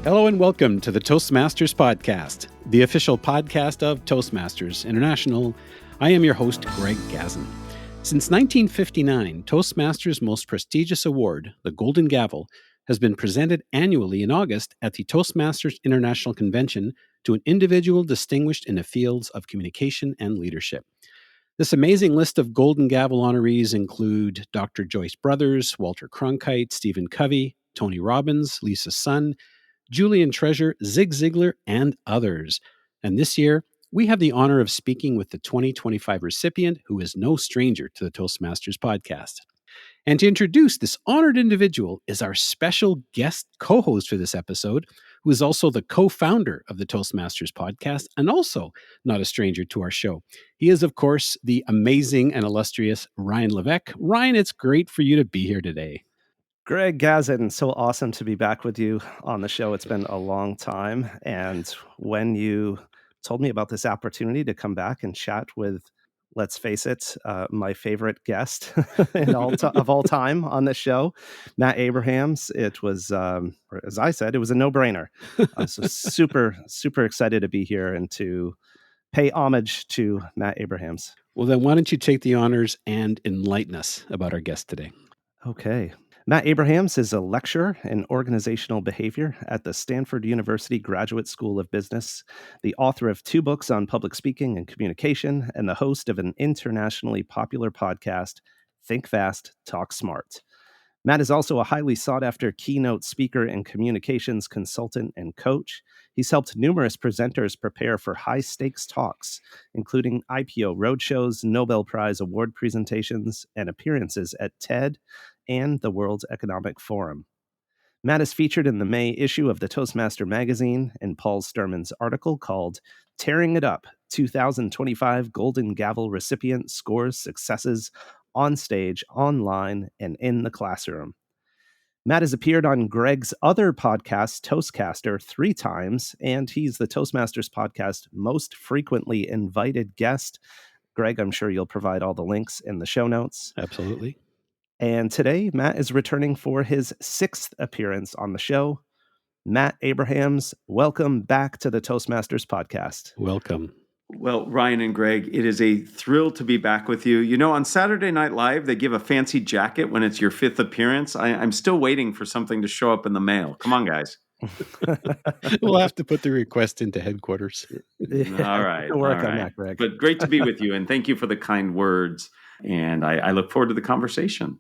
Hello and welcome to the Toastmasters podcast, the official podcast of Toastmasters International. I am your host, Greg Gazin. Since 1959, Toastmasters' most prestigious award, the Golden Gavel, has been presented annually in August at the Toastmasters International Convention to an individual distinguished in the fields of communication and leadership. This amazing list of Golden Gavel honorees include Dr. Joyce Brothers, Walter Cronkite, Stephen Covey, Tony Robbins, Lisa Sun, Julian Treasure, Zig Ziglar, and others. And this year, we have the honor of speaking with the 2025 recipient, who is no stranger to the Toastmasters podcast. And to introduce this honored individual is our special guest co-host for this episode, who is also the co-founder of the Toastmasters podcast and also not a stranger to our show. He is, of course, the amazing and illustrious Ryan Levesque. Ryan, it's great for you to be here today. Greg Gazin, so awesome to be back with you on the show. It's been a long time. And when you told me about this opportunity to come back and chat with, let's face it, my favorite guest of all time on this show, Matt Abrahams, it was, as I said, it was a no-brainer. So super, super excited to be here and to pay homage to Matt Abrahams. Well, then why don't you take the honors and enlighten us about our guest today? Okay. Matt Abrahams is a lecturer in organizational behavior at the Stanford University Graduate School of Business, the author of 2 books on public speaking and communication, and the host of an internationally popular podcast, Think Fast, Talk Smart. Matt is also a highly sought-after keynote speaker and communications consultant and coach. He's helped numerous presenters prepare for high-stakes talks, including IPO roadshows, Nobel Prize award presentations, and appearances at TED and the World Economic Forum. Matt is featured in the May issue of the Toastmaster magazine in Paul Sturman's article called Tearing It Up, 2025 Golden Gavel Recipient Scores Successes on Stage, Online, and in the Classroom. Matt has appeared on Greg's other podcast, Toastcaster, 3 times, and he's the Toastmasters podcast most frequently invited guest. Greg, I'm sure you'll provide all the links in the show notes. Absolutely. And today, Matt is returning for his 6th appearance on the show. Matt Abrahams, welcome back to the Toastmasters podcast. Welcome. Well, Ryan and Greg, it is a thrill to be back with you. You know, on Saturday Night Live, they give a fancy jacket when it's your 5th appearance. I'm still waiting for something to show up in the mail. Come on, guys. We'll have to put the request into headquarters. All right. Work on that, Greg. But great to be with you, and thank you for the kind words. And I look forward to the conversation,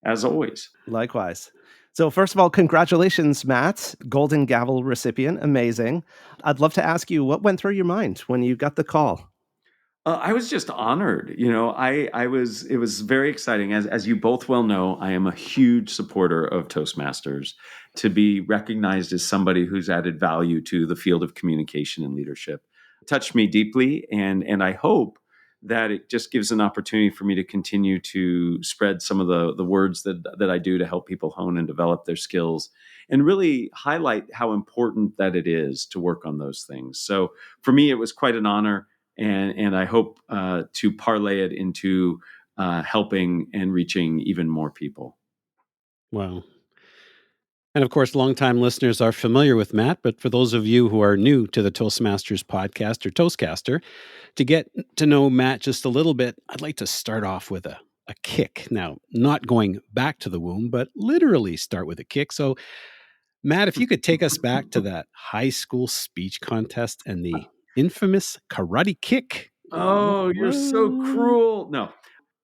as always. Likewise. So first of all, congratulations, Matt, Golden Gavel recipient. Amazing. I'd love to ask you, what went through your mind when you got the call? I was just honored. You know, it was very exciting. As you both well know, I am a huge supporter of Toastmasters. To be recognized as somebody who's added value to the field of communication and leadership touched me deeply. And I hope that it just gives an opportunity for me to continue to spread some of the words that I do to help people hone and develop their skills and really highlight how important that it is to work on those things. So for me, it was quite an honor, and I hope to parlay it into helping and reaching even more people. Wow. And of course, longtime listeners are familiar with Matt, but for those of you who are new to the Toastmasters podcast or Toastcaster, to get to know Matt just a little bit, I'd like to start off with a kick. Now, not going back to the womb, but literally start with a kick. So, Matt, if you could take us back to that high school speech contest and the infamous karate kick. Oh, you're so cruel. No.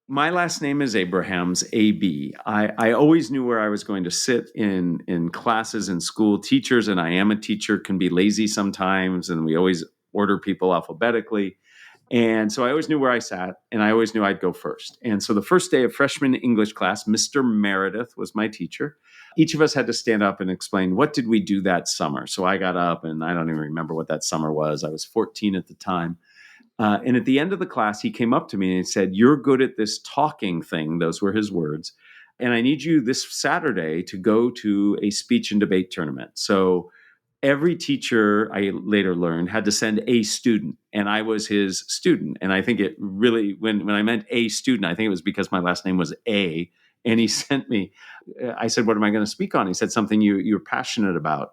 My last name is Abrahams, A.B. I always knew where I was going to sit in classes in school. Teachers, and I am a teacher, can be lazy sometimes, and we always order people alphabetically. And so I always knew where I sat, and I always knew I'd go first. And so the first day of freshman English class, Mr. Meredith was my teacher. Each of us had to stand up and explain, what did we do that summer? So I got up, and I don't even remember what that summer was. I was 14 at the time. And at the end of the class, he came up to me and he said, "You're good at this talking thing." Those were his words. "And I need you this Saturday to go to a speech and debate tournament." So every teacher, I later learned, had to send a student, and I was his student. And I think it really, when I meant a student, I think it was because my last name was A. And he sent me, I said, "What am I going to speak on?" He said, "Something you're passionate about."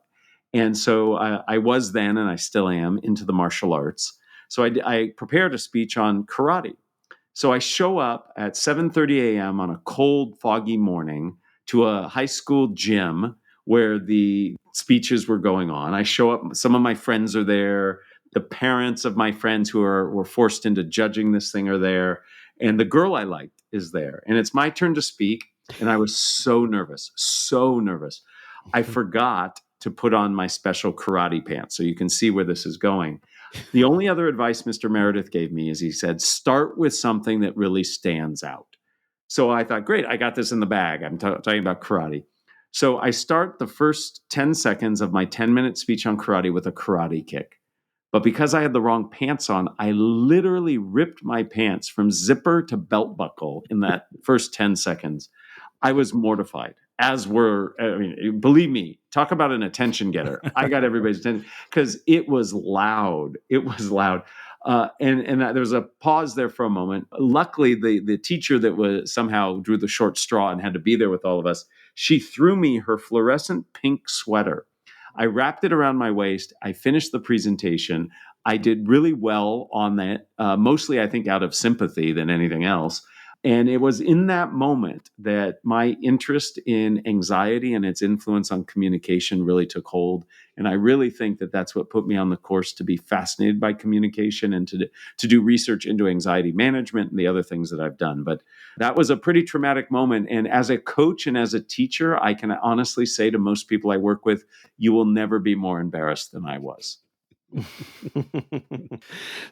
And so I was then, and I still am, into the martial arts. So I prepared a speech on karate. So I show up at 7:30 a.m. on a cold, foggy morning to a high school gym where the speeches were going on. I show up, some of my friends are there, the parents of my friends who were forced into judging this thing are there, and the girl I liked is there. And it's my turn to speak, and I was so nervous, so nervous. I forgot to put on my special karate pants, so you can see where this is going. The only other advice Mr. Meredith gave me is he said, start with something that really stands out. So I thought, great, I got this in the bag. I'm talking about karate. So I start the first 10 seconds of my 10-minute speech on karate with a karate kick. But because I had the wrong pants on, I literally ripped my pants from zipper to belt buckle in that first 10 seconds. I was mortified, as were, I mean, believe me, talk about an attention getter. I got everybody's attention because it was loud. It was loud. And there was a pause there for a moment. Luckily, the teacher that was somehow drew the short straw and had to be there with all of us, she threw me her fluorescent pink sweater. I wrapped it around my waist. I finished the presentation. I did really well on that, mostly I think out of sympathy than anything else. And it was in that moment that my interest in anxiety and its influence on communication really took hold. And I really think that that's what put me on the course to be fascinated by communication and to do research into anxiety management and the other things that I've done. But that was a pretty traumatic moment. And as a coach and as a teacher, I can honestly say to most people I work with, you will never be more embarrassed than I was.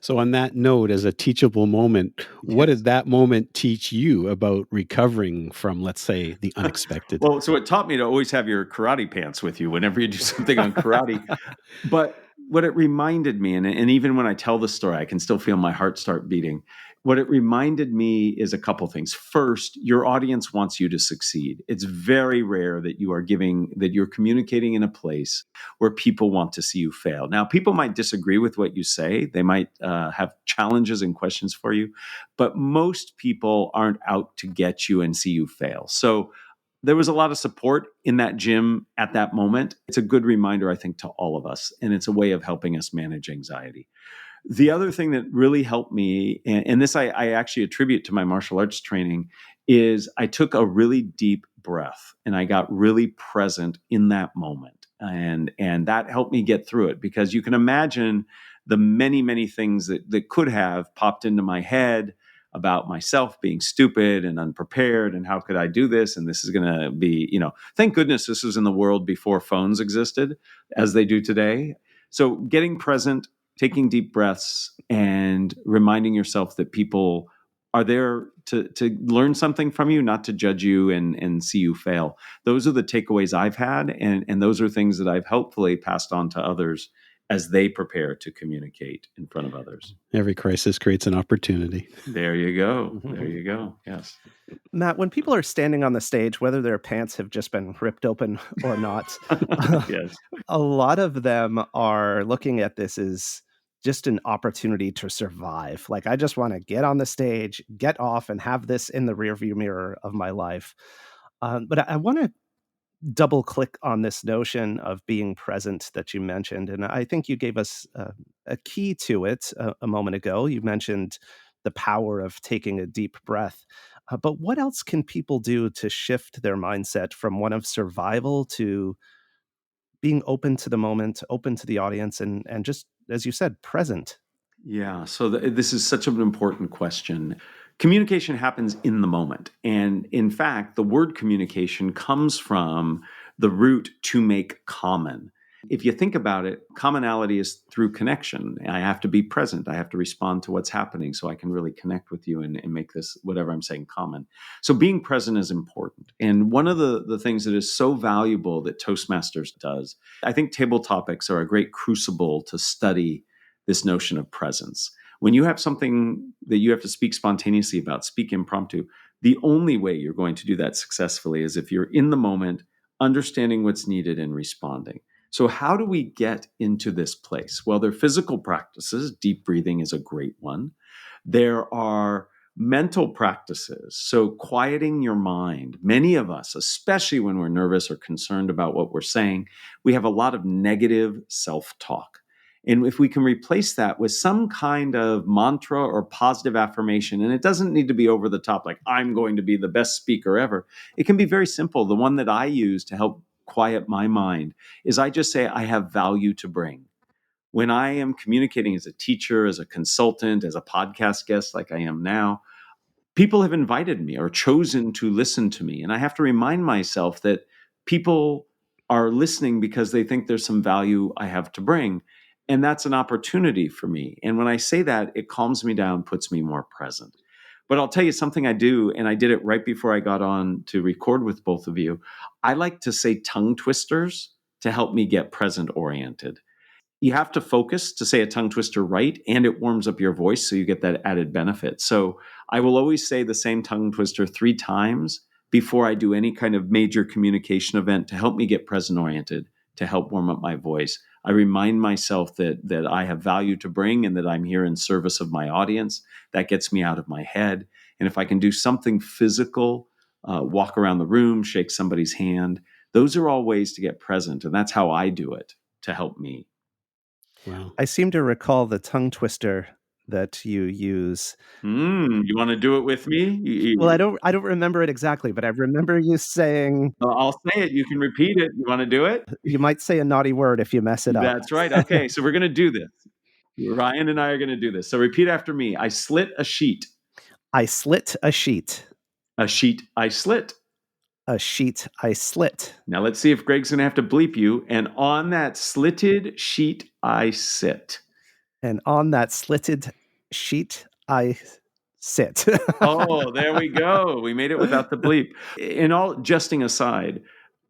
So, on that note, as a teachable moment, what Yes. did that moment teach you about recovering from, let's say, the unexpected? Well, so it taught me to always have your karate pants with you whenever you do something on karate. But what it reminded me, and even when I tell the story, I can still feel my heart start beating. What it reminded me is a couple things. First, your audience wants you to succeed. It's very rare that you're communicating in a place where people want to see you fail. Now, people might disagree with what you say. They might have challenges and questions for you, but most people aren't out to get you and see you fail. So there was a lot of support in that gym at that moment. It's a good reminder, I think, to all of us, and it's a way of helping us manage anxiety. The other thing that really helped me, and this I actually attribute to my martial arts training, is I took a really deep breath and I got really present in that moment. And that helped me get through it, because you can imagine the many, many things that could have popped into my head about myself being stupid and unprepared and how could I do this? And this is going to be, thank goodness this was in the world before phones existed as they do today. So getting present, taking deep breaths, and reminding yourself that people are there to learn something from you, not to judge you and see you fail. Those are the takeaways I've had, and those are things that I've helpfully passed on to others as they prepare to communicate in front of others. Every crisis creates an opportunity. There you go. There you go. Yes. Matt, when people are standing on the stage, whether their pants have just been ripped open or not, Yes. a lot of them are looking at this as just an opportunity to survive. Like, I just want to get on the stage, get off, and have this in the rearview mirror of my life. But I want to double click on this notion of being present that you mentioned. And I think you gave us a key to it a moment ago. You mentioned the power of taking a deep breath. But what else can people do to shift their mindset from one of survival to being open to the moment, open to the audience, and just, as you said, present? Yeah. So this is such an important question. Communication happens in the moment. And in fact, the word communication comes from the root to make common. If you think about it, commonality is through connection. I have to be present. I have to respond to what's happening so I can really connect with you and make this, whatever I'm saying, common. So being present is important. And one of the things that is so valuable that Toastmasters does, I think table topics are a great crucible to study this notion of presence. When you have something that you have to speak spontaneously about, speak impromptu, the only way you're going to do that successfully is if you're in the moment, understanding what's needed and responding. So how do we get into this place? Well, there are physical practices. Deep breathing is a great one. There are Mental practices, so quieting your mind. Many of us, especially when we're nervous or concerned about what we're saying, we have a lot of negative self-talk. And if we can replace that with some kind of mantra or positive affirmation, and it doesn't need to be over the top, like I'm going to be the best speaker ever. It can be very simple. The one that I use to help quiet my mind is I just say, I have value to bring. When I am communicating as a teacher, as a consultant, as a podcast guest, like I am now, people have invited me or chosen to listen to me. And I have to remind myself that people are listening because they think there's some value I have to bring. And that's an opportunity for me. And when I say that, it calms me down, puts me more present. But I'll tell you something I do, and I did it right before I got on to record with both of you. I like to say tongue twisters to help me get present oriented. You have to focus to say a tongue twister right, and it warms up your voice, so you get that added benefit. So I will always say the same tongue twister 3 times before I do any kind of major communication event to help me get present oriented, to help warm up my voice. I remind myself that I have value to bring and that I'm here in service of my audience. That gets me out of my head. And if I can do something physical, walk around the room, shake somebody's hand, those are all ways to get present. And that's how I do it to help me. Wow. I seem to recall the tongue twister that you use. You want to do it with me? Well, I don't remember it exactly, but I remember you saying I'll say it. You can repeat it. You want to do it? you might say a naughty word if you mess it up. That's right. Okay, so we're going to do this. Ryan and I are going to do this. So repeat after me. I slit a sheet. I slit a sheet. A sheet I slit. A sheet I slit. Now let's see if Greg's going to have to bleep you. And on that slitted sheet I sit. And on that slitted sheet I sit. Oh, there we go. We made it without the bleep. In all jesting aside,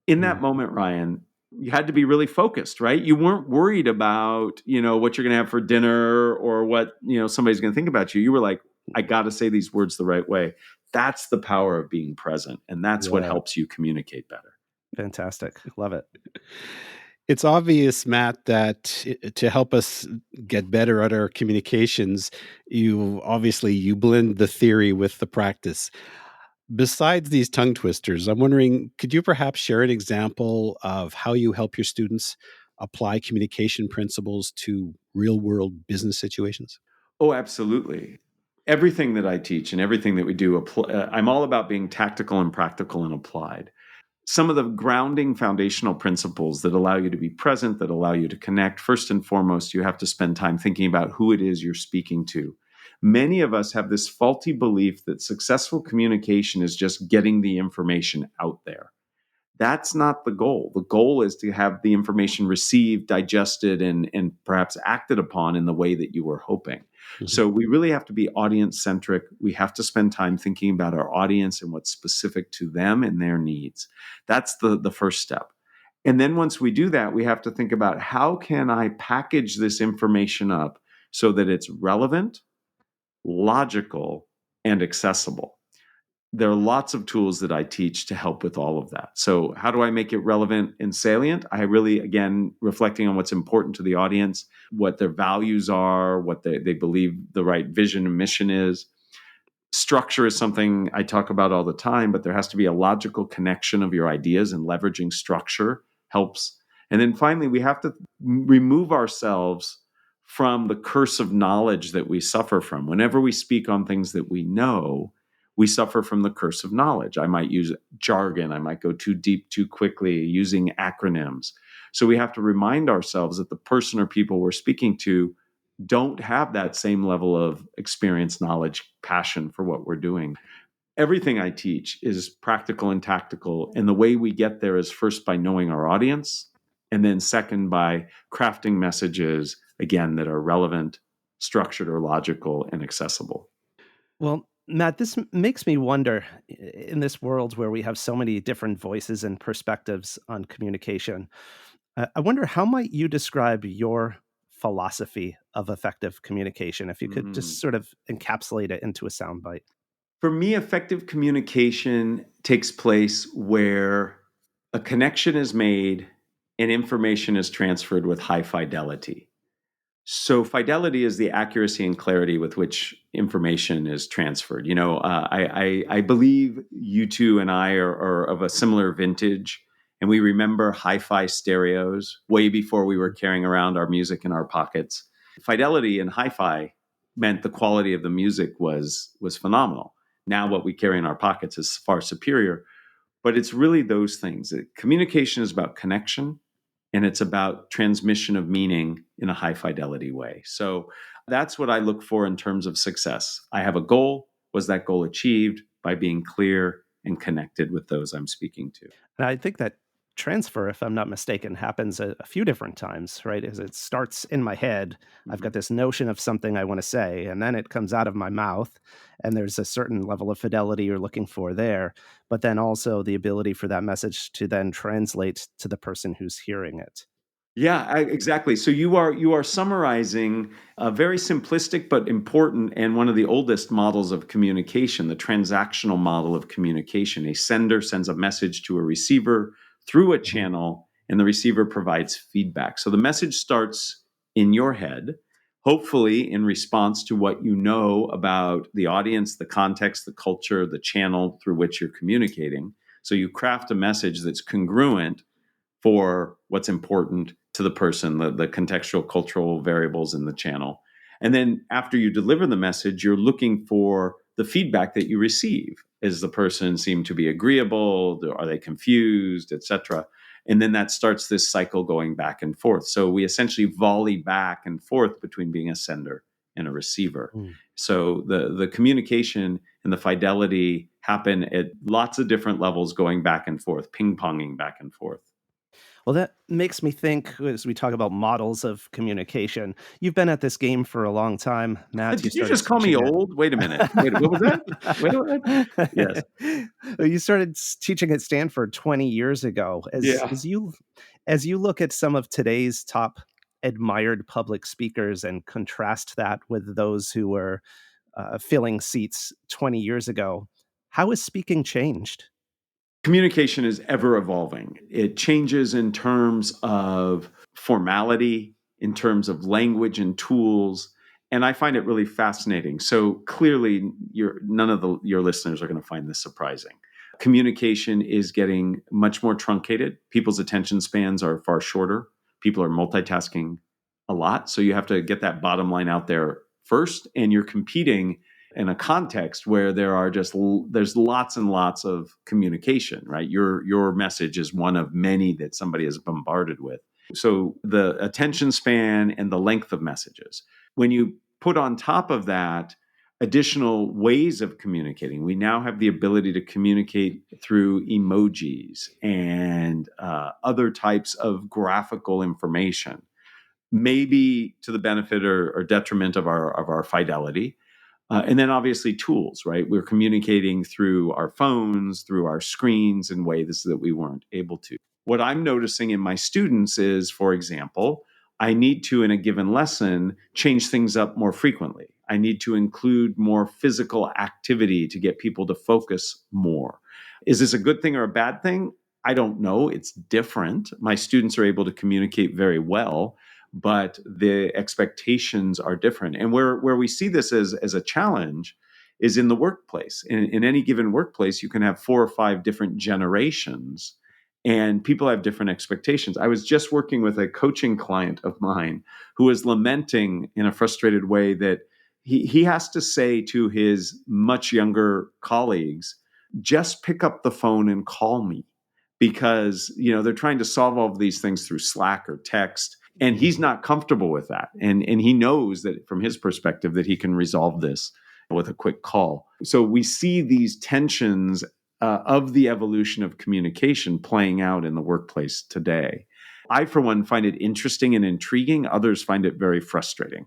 in that moment, Ryan, you had to be really focused, right? You weren't worried about, what you're going to have for dinner or what, somebody's going to think about you. You were like, I got to say these words the right way. That's the power of being present. And that's what Yeah. helps you communicate better. Fantastic. Love it. It's obvious, Matt, that to help us get better at our communications, you blend the theory with the practice. Besides these tongue twisters, I'm wondering, could you perhaps share an example of how you help your students apply communication principles to real world business situations? Oh, absolutely. Everything that I teach and everything that we do, I'm all about being tactical and practical and applied. Some of the grounding foundational principles that allow you to be present, that allow you to connect. First and foremost, you have to spend time thinking about who it is you're speaking to. Many of us have this faulty belief that successful communication is just getting the information out there. That's not the goal. The goal is to have the information received, digested, and perhaps acted upon in the way that you were hoping. Mm-hmm. So we really have to be audience centric. We have to spend time thinking about our audience and what's specific to them and their needs. That's the first step. And then once we do that, we have to think about how can I package this information up so that it's relevant, logical, and accessible. There are lots of tools that I teach to help with all of that. So how do I make it relevant and salient? I really, again, reflecting on what's important to the audience, what their values are, what they believe the right vision and mission is. Structure is something I talk about all the time, but there has to be a logical connection of your ideas, and leveraging structure helps. And then finally, we have to remove ourselves from the curse of knowledge that we suffer from. Whenever we speak on things that we know, we suffer from the curse of knowledge. I might use jargon. I might go too deep too quickly, using acronyms. So we have to remind ourselves that the person or people we're speaking to don't have that same level of experience, knowledge, passion for what we're doing. Everything I teach is practical and tactical. And the way we get there is first by knowing our audience, and then second by crafting messages, again, that are relevant, structured, or logical, and accessible. Well, Matt, this makes me wonder, in this world where we have so many different voices and perspectives on communication, I wonder, how might you describe your philosophy of effective communication, if you could just sort of encapsulate it into a soundbite? For me, effective communication takes place where a connection is made and information is transferred with high fidelity. So fidelity is the accuracy and clarity with which information is transferred. I believe you two and I are of a similar vintage, and we remember hi-fi stereos way before we were carrying around our music in our pockets. Fidelity in hi-fi meant the quality of the music was phenomenal. Now what we carry in our pockets is far superior, but it's really those things. Communication is about connection, and it's about transmission of meaning in a high fidelity way. So that's what I look for in terms of success. I have a goal. Was that goal achieved by being clear and connected with those I'm speaking to? And I think that transfer, if I'm not mistaken, happens a few different times, right? As it starts in my head, I've got this notion of something I want to say, and then it comes out of my mouth, and there's a certain level of fidelity you're looking for there, but then also the ability for that message to then translate to the person who's hearing it. Yeah, exactly. So you are summarizing a very simplistic but important and one of the oldest models of communication, the transactional model of communication. A sender sends a message to a receiver through a channel, and the receiver provides feedback. So the message starts in your head, hopefully in response to what you know about the audience, the context, the culture, the channel through which you're communicating. So you craft a message that's congruent for what's important to the person, the contextual cultural variables in the channel. And then after you deliver the message, you're looking for the feedback that you receive. Is the person seem to be agreeable? Are they confused, etc.? And then that starts this cycle going back and forth. So we essentially volley back and forth between being a sender and a receiver. So the communication and the fidelity happen at lots of different levels, going back and forth, ping-ponging back and forth. Well, that makes me think as we talk about models of communication. You've been at this game for a long time, Matt. Did you just call me old? Wait a minute. Wait, what was that? Wait, what? Yes. You started teaching at Stanford 20 years ago. Yeah. As you look at some of today's top admired public speakers and contrast that with those who were filling seats 20 years ago, how has speaking changed? Communication is ever evolving. It changes in terms of formality, in terms of language and tools, and I find it really fascinating. So clearly, none of your listeners are going to find this surprising. Communication is getting much more truncated. People's attention spans are far shorter. People are multitasking a lot, so you have to get that bottom line out there first, and you're competing in a context where there's lots and lots of communication, right? Your message is one of many that somebody is bombarded with. So the attention span and the length of messages. When you put on top of that additional ways of communicating, we now have the ability to communicate through emojis and other types of graphical information, maybe to the benefit or detriment of our fidelity. And then obviously tools, right? We're communicating through our phones, through our screens in ways that we weren't able to. What I'm noticing in my students is, for example, I need to, in a given lesson, change things up more frequently. I need to include more physical activity to get people to focus more. Is this a good thing or a bad thing? I don't know. It's different. My students are able to communicate very well, but the expectations are different. And where we see this as a challenge is in the workplace. In any given workplace, you can have 4 or 5 different generations, and people have different expectations. I was just working with a coaching client of mine who was lamenting in a frustrated way that he has to say to his much younger colleagues, just pick up the phone and call me, because they're trying to solve all of these things through Slack or text, and he's not comfortable with that, and he knows that from his perspective that he can resolve this with a quick call. So we see these tensions of the evolution of communication playing out in the workplace today. I, for one, find it interesting and intriguing. Others find it very frustrating.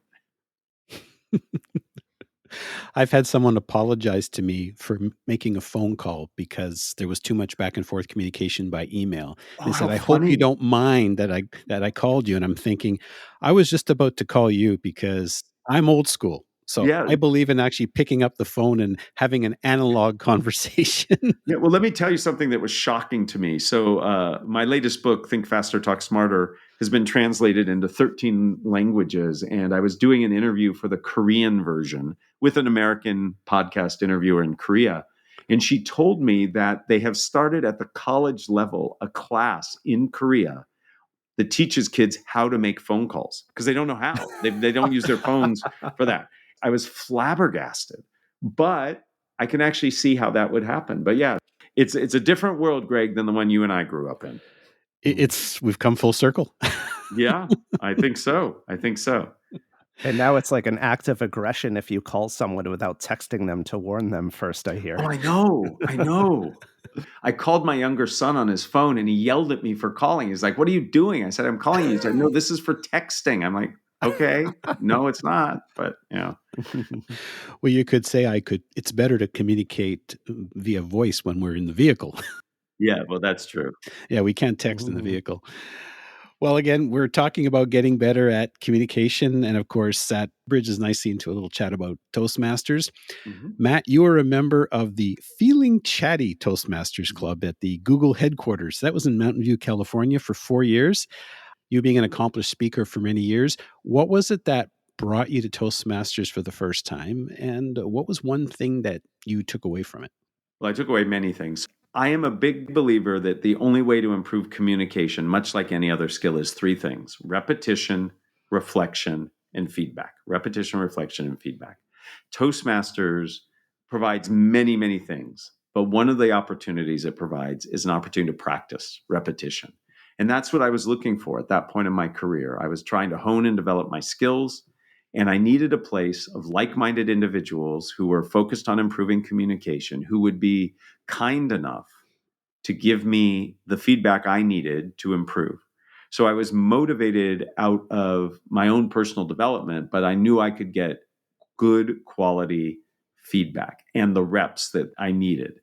I've had someone apologize to me for making a phone call because there was too much back and forth communication by email. They said, "I hope you don't mind that I called you." And I'm thinking, I was just about to call you because I'm old school. So Yeah. I believe in actually picking up the phone and having an analog conversation. Yeah, well, let me tell you something that was shocking to me. So my latest book, Think Faster, Talk Smarter, has been translated into 13 languages. And I was doing an interview for the Korean version with an American podcast interviewer in Korea. And she told me that they have started at the college level a class in Korea that teaches kids how to make phone calls because they don't know how. They don't use their phones for that. I was flabbergasted, but I can actually see how that would happen. But yeah, it's a different world, Greg, than the one you and I grew up in. We've come full circle. Yeah, I think so. I think so. And now it's like an act of aggression if you call someone without texting them to warn them first, I hear. Oh, I know. I know. I called my younger son on his phone and he yelled at me for calling. He's like, "What are you doing?" I said, "I'm calling you." He said, "No, this is for texting." I'm like, "Okay, no, it's not." But yeah. Well, you could say it's better to communicate via voice when we're in the vehicle. Yeah, well, that's true. Yeah, we can't text in the vehicle. Well, again, we're talking about getting better at communication. And of course, that bridges nicely into a little chat about Toastmasters. Mhm. Matt, you are a member of the Feeling Chatty Toastmasters Club at the Google headquarters. That was in Mountain View, California for 4 years. You being an accomplished speaker for many years, what was it that brought you to Toastmasters for the first time? And what was one thing that you took away from it? Well, I took away many things. I am a big believer that the only way to improve communication, much like any other skill, is three things: repetition, reflection, and feedback. Repetition, reflection, and feedback. Toastmasters provides many, many things, but one of the opportunities it provides is an opportunity to practice repetition. And that's what I was looking for at that point in my career. I was trying to hone and develop my skills, and I needed a place of like minded individuals who were focused on improving communication, who would be kind enough to give me the feedback I needed to improve. So I was motivated out of my own personal development, but I knew I could get good quality feedback and the reps that I needed.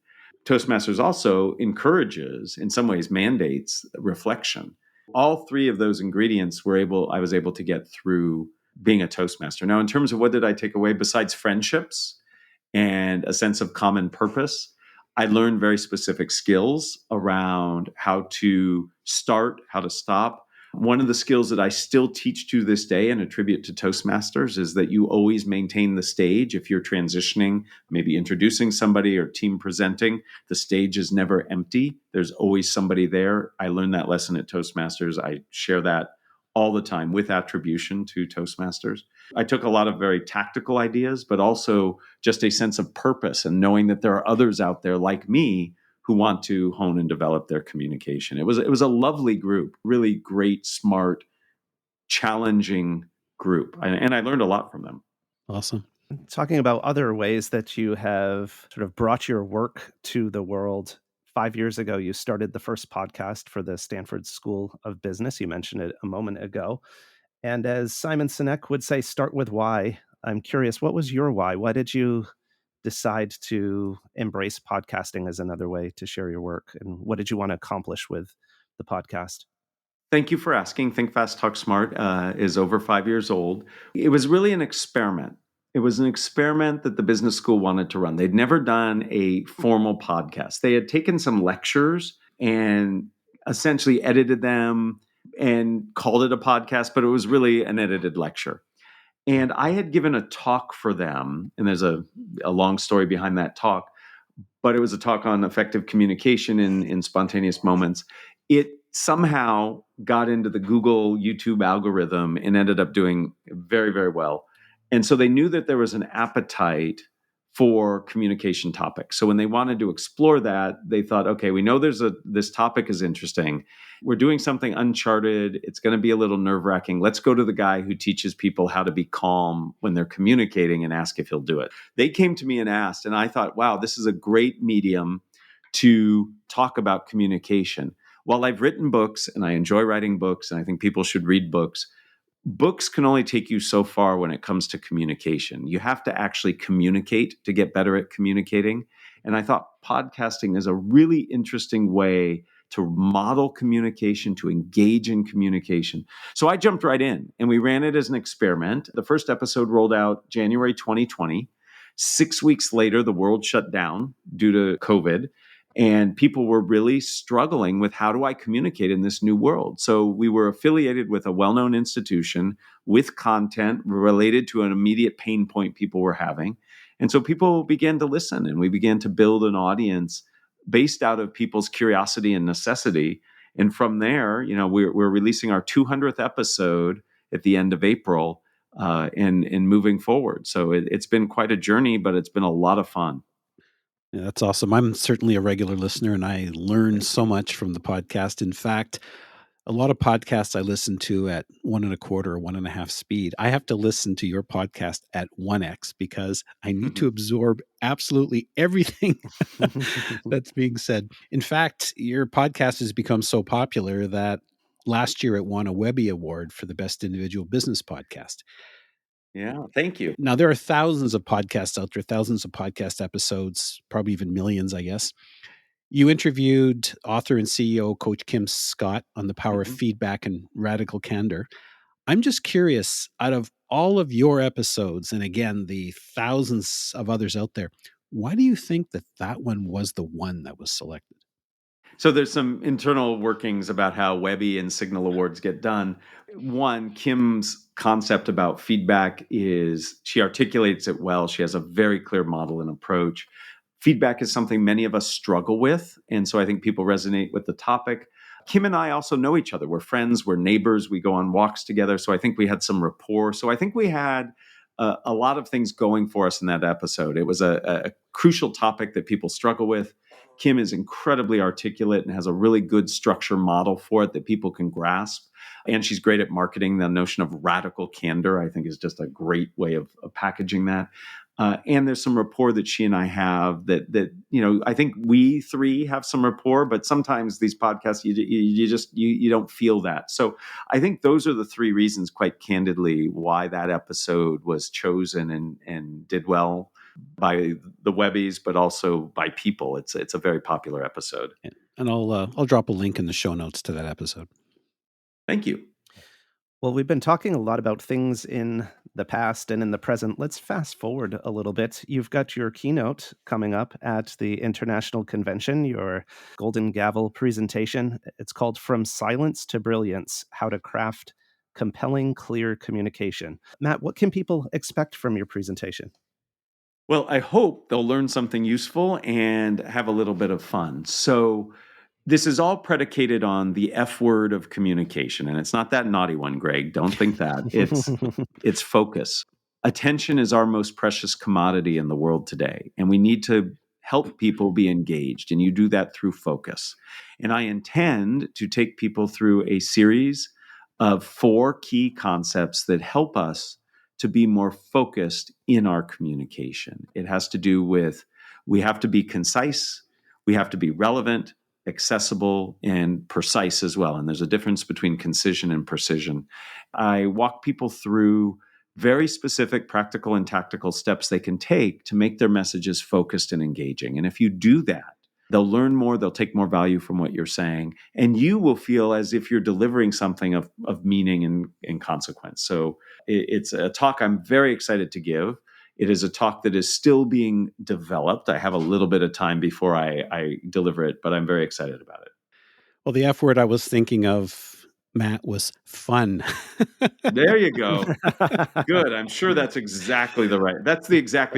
Toastmasters also encourages, in some ways, mandates reflection. All three of those ingredients I was able to get through being a Toastmaster. Now, in terms of what did I take away besides friendships and a sense of common purpose, I learned very specific skills around how to start, how to stop. One of the skills that I still teach to this day and attribute to Toastmasters is that you always maintain the stage. If you're transitioning, maybe introducing somebody or team presenting, the stage is never empty. There's always somebody there. I learned that lesson at Toastmasters. I share that all the time with attribution to Toastmasters. I took a lot of very tactical ideas, but also just a sense of purpose and knowing that there are others out there like me who want to hone and develop their communication. It was a lovely group, really great, smart, challenging group. And I learned a lot from them. Awesome. Talking about other ways that you have sort of brought your work to the world. 5 years ago, you started the first podcast for the Stanford School of Business. You mentioned it a moment ago. And as Simon Sinek would say, start with why. I'm curious, what was your why? Why did you decide to embrace podcasting as another way to share your work? And what did you want to accomplish with the podcast? Thank you for asking. Think Fast, Talk Smart is over 5 years old. It was really an experiment. It was an experiment that the business school wanted to run. They'd never done a formal podcast. They had taken some lectures and essentially edited them and called it a podcast, but it was really an edited lecture. And I had given a talk for them, and there's a long story behind that talk, but it was a talk on effective communication in spontaneous moments. It somehow got into the Google YouTube algorithm and ended up doing very, very well. And so they knew that there was an appetite for communication topics. So when they wanted to explore that, they thought, okay, we know this topic is interesting. We're doing something uncharted. It's going to be a little nerve-wracking. Let's go to the guy who teaches people how to be calm when they're communicating and ask if he'll do it. They came to me and asked, and I thought, wow, this is a great medium to talk about communication. While I've written books and I enjoy writing books and I think people should read books, books can only take you so far when it comes to communication. You have to actually communicate to get better at communicating. And I thought podcasting is a really interesting way to model communication, to engage in communication. So I jumped right in and we ran it as an experiment. The first episode rolled out January 2020. 6 weeks later, the world shut down due to COVID. And people were really struggling with, how do I communicate in this new world? So we were affiliated with a well-known institution with content related to an immediate pain point people were having. And so people began to listen, and we began to build an audience based out of people's curiosity and necessity. And from there, we're releasing our 200th episode at the end of April, and moving forward. So it's been quite a journey, but it's been a lot of fun. Yeah, that's awesome. I'm certainly a regular listener, and I learn so much from the podcast. In fact, a lot of podcasts I listen to at 1.25 or 1.5 speed. I have to listen to your podcast at 1x because I need to absorb absolutely everything that's being said. In fact, your podcast has become so popular that last year it won a Webby Award for the best individual business podcast. Yeah, thank you. Now, there are thousands of podcasts out there, thousands of podcast episodes, probably even millions, I guess. You interviewed author and CEO Coach Kim Scott on the power of feedback and radical candor. I'm just curious, out of all of your episodes, and again, the thousands of others out there, why do you think that one was the one that was selected? So there's some internal workings about how Webby and Signal Awards get done. One, Kim's concept about feedback is she articulates it well. She has a very clear model and approach. Feedback is something many of us struggle with. And so I think people resonate with the topic. Kim and I also know each other. We're friends, we're neighbors, we go on walks together. So I think we had some rapport. So I think we had a lot of things going for us in that episode. It was a crucial topic that people struggle with. Kim is incredibly articulate and has a really good structure model for it that people can grasp. And she's great at marketing. The notion of radical candor, I think, is just a great way of packaging that. And there's some rapport that she and I have that I think we three have some rapport, but sometimes these podcasts, you don't feel that. So I think those are the three reasons, quite candidly, why that episode was chosen and did well by the Webbies, but also by people. It's a very popular episode. And I'll drop a link in the show notes to that episode. Thank you. Well, we've been talking a lot about things in the past and in the present. Let's fast forward a little bit. You've got your keynote coming up at the International Convention, your Golden Gavel presentation. It's called From Silence to Brilliance: How to Craft Compelling, Clear Communication. Matt, what can people expect from your presentation? Well, I hope they'll learn something useful and have a little bit of fun. So this is all predicated on the F word of communication. And it's not that naughty one, Greg. Don't think that. It's focus. Attention is our most precious commodity in the world today. And we need to help people be engaged. And you do that through focus. And I intend to take people through a series of 4 key concepts that help us to be more focused in our communication. It has to do with, we have to be concise, we have to be relevant, accessible, and precise as well. And there's a difference between concision and precision. I walk people through very specific practical and tactical steps they can take to make their messages focused and engaging. And if you do that, they'll learn more, they'll take more value from what you're saying, and you will feel as if you're delivering something of meaning and consequence. So it's a talk I'm very excited to give. It is a talk that is still being developed. I have a little bit of time before I deliver it, but I'm very excited about it. Well, the F word I was thinking of, Matt, was fun. There you go. Good. I'm sure that's the exactly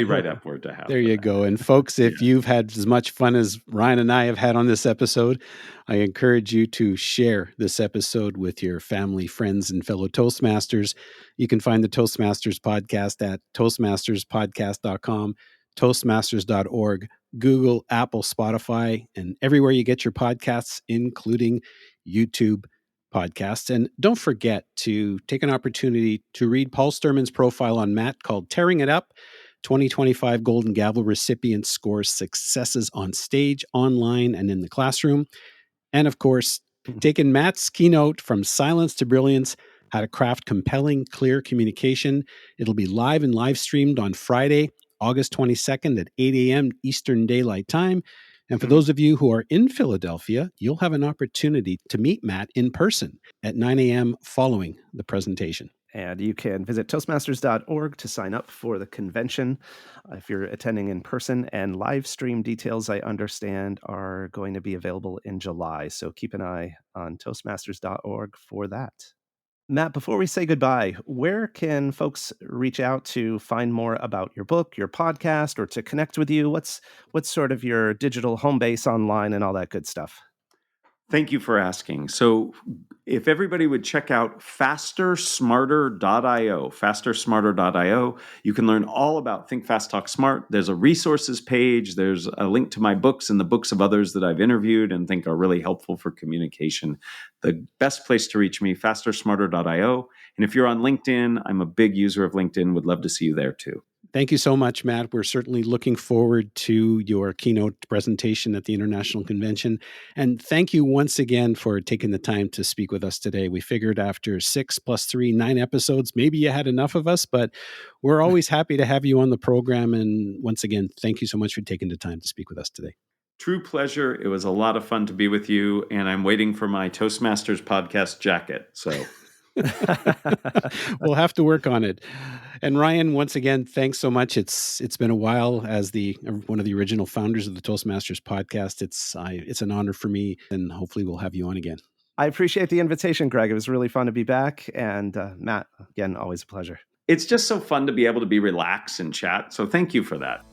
right F word to have. There you go. And folks, if you've had as much fun as Ryan and I have had on this episode, I encourage you to share this episode with your family, friends, and fellow Toastmasters. You can find the Toastmasters podcast at toastmasterspodcast.com, toastmasters.org, Google, Apple, Spotify, and everywhere you get your podcasts, including YouTube podcasts. And don't forget to take an opportunity to read Paul Sturman's profile on Matt called Tearing It Up: 2025 Golden Gavel Recipient Scores Successes on Stage, Online, and in the Classroom. And of course, taking Matt's keynote From Silence to Brilliance: How to Craft Compelling, Clear Communication. It'll be live and live streamed on Friday, August 22nd at 8 a.m. Eastern Daylight Time. And for those of you who are in Philadelphia, you'll have an opportunity to meet Matt in person at 9 a.m. following the presentation. And you can visit Toastmasters.org to sign up for the convention if you're attending in person. And live stream details, I understand, are going to be available in July. So keep an eye on Toastmasters.org for that. Matt, before we say goodbye, where can folks reach out to find more about your book, your podcast, or to connect with you? What's sort of your digital home base online and all that good stuff? Thank you for asking. So if everybody would check out fastersmarter.io, you can learn all about Think Fast, Talk Smart. There's a resources page. There's a link to my books and the books of others that I've interviewed and think are really helpful for communication. The best place to reach me, fastersmarter.io. And if you're on LinkedIn, I'm a big user of LinkedIn. Would love to see you there too. Thank you so much, Matt. We're certainly looking forward to your keynote presentation at the International Convention. And thank you once again for taking the time to speak with us today. We figured after 6 + 3, 9 episodes, maybe you had enough of us, but we're always happy to have you on the program. And once again, thank you so much for taking the time to speak with us today. True pleasure. It was a lot of fun to be with you. And I'm waiting for my Toastmasters podcast jacket. So we'll have to work on it. And Ryan, once again, thanks so much. It's been a while as one of the original founders of the Toastmasters podcast. It's an honor for me, and hopefully we'll have you on again. I appreciate the invitation, Greg. It was really fun to be back. And Matt, again, always a pleasure. It's just so fun to be able to be relaxed and chat. So thank you for that.